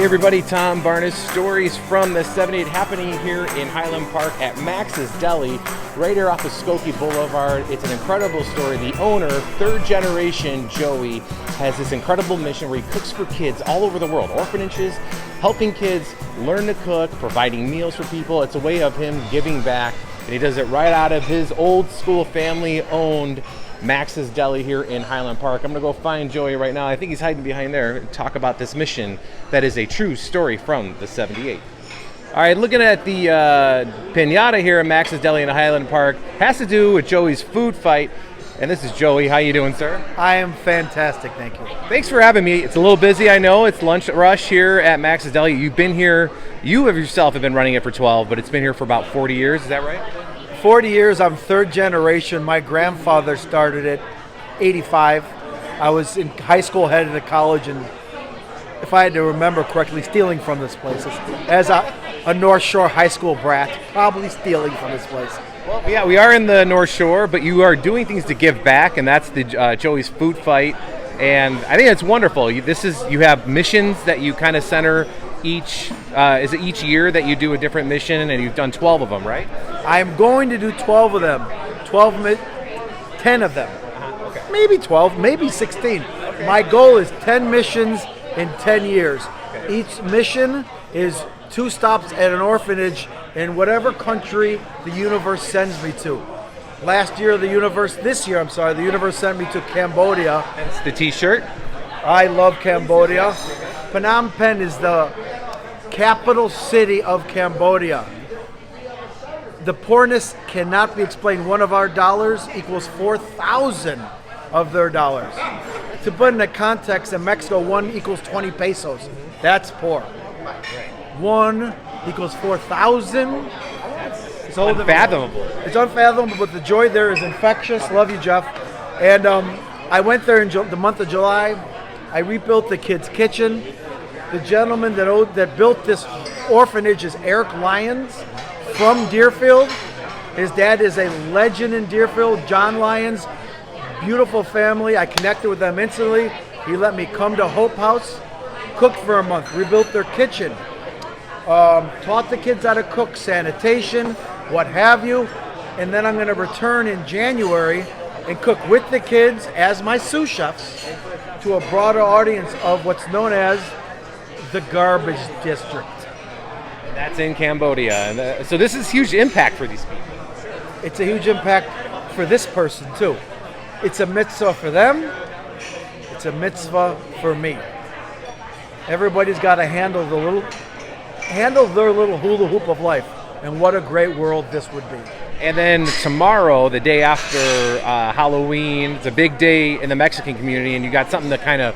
Hey everybody, Tom Barnes, stories from the 78 happening here in Highland Park at Max's Deli, right here off of Skokie Boulevard. It's an incredible story. The owner, third generation Joey, has this incredible mission where he cooks for kids all over the world, orphanages, helping kids learn to cook, providing meals for people. It's a way of him giving back, and he does it right out of his old school family-owned Max's Deli here in Highland Park. I'm gonna go find Joey right now. I think he's hiding behind there and talk about this mission that is a true story from the 78. All right, looking at the pinata here at Max's Deli in Highland Park has to do with Joey's food fight. And this is Joey. How you doing, sir? I am fantastic, thank you. Thanks for having me. It's a little busy, I know. It's lunch rush here at Max's Deli. You've been here, you of yourself have been running it for 12, but it's been here for about 40 years. Is that right? 40 years, I'm third generation. My grandfather started it 85. I was in high school, headed to college, and if I had to remember correctly, stealing from this place. As a North Shore high school brat, probably stealing from this place. Well, yeah, we are in the North Shore, but you are doing things to give back, and that's the Joey's Food Fight. And I think it's wonderful. You have missions that you kind of center each year that you do a different mission, and you've done 12 of them, right? I'm going to do 12 of them, 10 of them, Okay. maybe 12, maybe 16. Okay. My goal is 10 missions in 10 years. Okay. Each mission is 2 stops at an orphanage in whatever country the universe sends me to. This year, the universe sent me to Cambodia. That's the t-shirt. I love Cambodia. Phnom Penh is the capital city of Cambodia. The poorness cannot be explained. One of our dollars equals 4,000 of their dollars. To put in a context, in Mexico, 1 equals 20 pesos. That's poor. 1 equals 4,000. It's unfathomable. It's unfathomable, but the joy there is infectious. Love you, Jeff. And I went there in the month of July. I rebuilt the kids' kitchen. The gentleman that built this orphanage is Eric Lyons from Deerfield. His dad is a legend in Deerfield, John Lyons. Beautiful family. I connected with them instantly. He let me come to Hope House, cooked for a month, rebuilt their kitchen, taught the kids how to cook, sanitation, what have you. And then I'm going to return in January and cook with the kids as my sous chefs to a broader audience of what's known as the garbage district. And that's in Cambodia. And, so this is huge impact for these people. It's a huge impact for this person too. It's a mitzvah for them. It's a mitzvah for me. Everybody's got to handle their little hula hoop of life. And what a great world this would be. And then tomorrow, the day after Halloween, it's a big day in the Mexican community, and you got something to kind of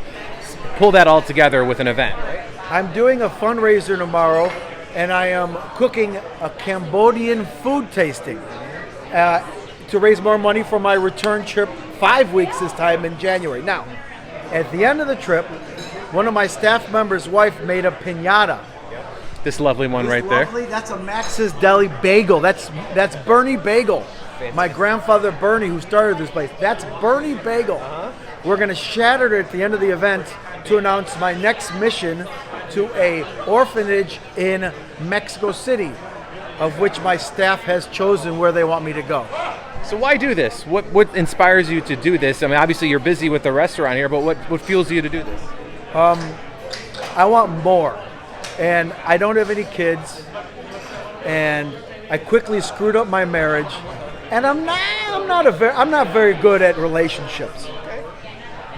pull that all together with an event, right? I'm doing a fundraiser tomorrow, and I am cooking a Cambodian food tasting to raise more money for my return trip 5 weeks this time in January. Now, at the end of the trip, one of my staff members' wife made a piñata. This lovely one right there. That's a Max's Deli bagel. That's Bernie Bagel. Fantastic. My grandfather Bernie, who started this place. That's Bernie Bagel. We're going to shatter it at the end of the event to announce my next mission to a orphanage in Mexico City, of which my staff has chosen where they want me to go. So why do this? What inspires you to do this? I mean, obviously you're busy with the restaurant here, but what fuels you to do this? I want more. And I don't have any kids, and I quickly screwed up my marriage, and I'm not very good at relationships.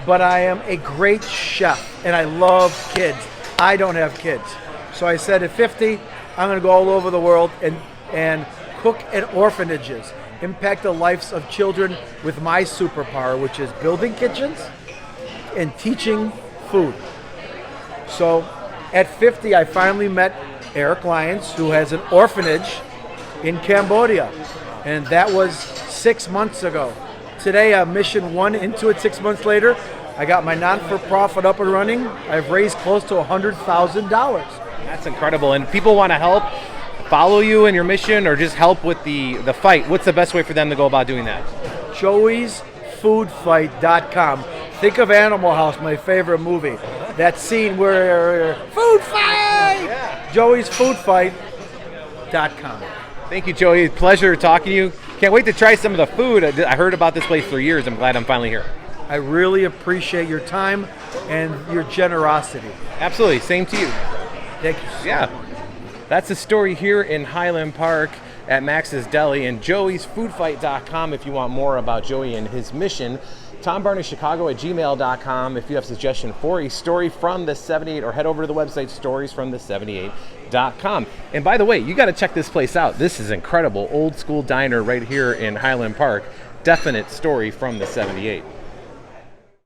But I am a great chef, and I love kids. I don't have kids. So I said at 50, I'm going to go all over the world and cook at orphanages, impact the lives of children with my superpower, which is building kitchens and teaching food. So at 50, I finally met Eric Lyons, who has an orphanage in Cambodia, and that was 6 months ago. Today, I'm mission 1 into it 6 months later. I got my non-for-profit up and running. I've raised close to $100,000. That's incredible. And people want to help follow you in your mission or just help with the fight. What's the best way for them to go about doing that? Joey'sFoodFight.com. Think of Animal House, my favorite movie. That scene where food fight. Yeah. Joey's Food Fight.com. Thank you, Joey. Pleasure talking to you. Can't wait to try some of the food. I heard about this place for years. I'm glad I'm finally here. I really appreciate your time and your generosity. Absolutely. Same to you. Thank you so Yeah. much. That's the story here in Highland Park at Max's Deli, and joeysfoodfight.com if you want more about Joey and his mission. TomBarneyChicago@gmail.com if you have a suggestion for a story from the 78, or head over to the website storiesfromthe78.com. And by the way, you got to check this place out. This is incredible. Old school diner right here in Highland Park. Definite story from the 78.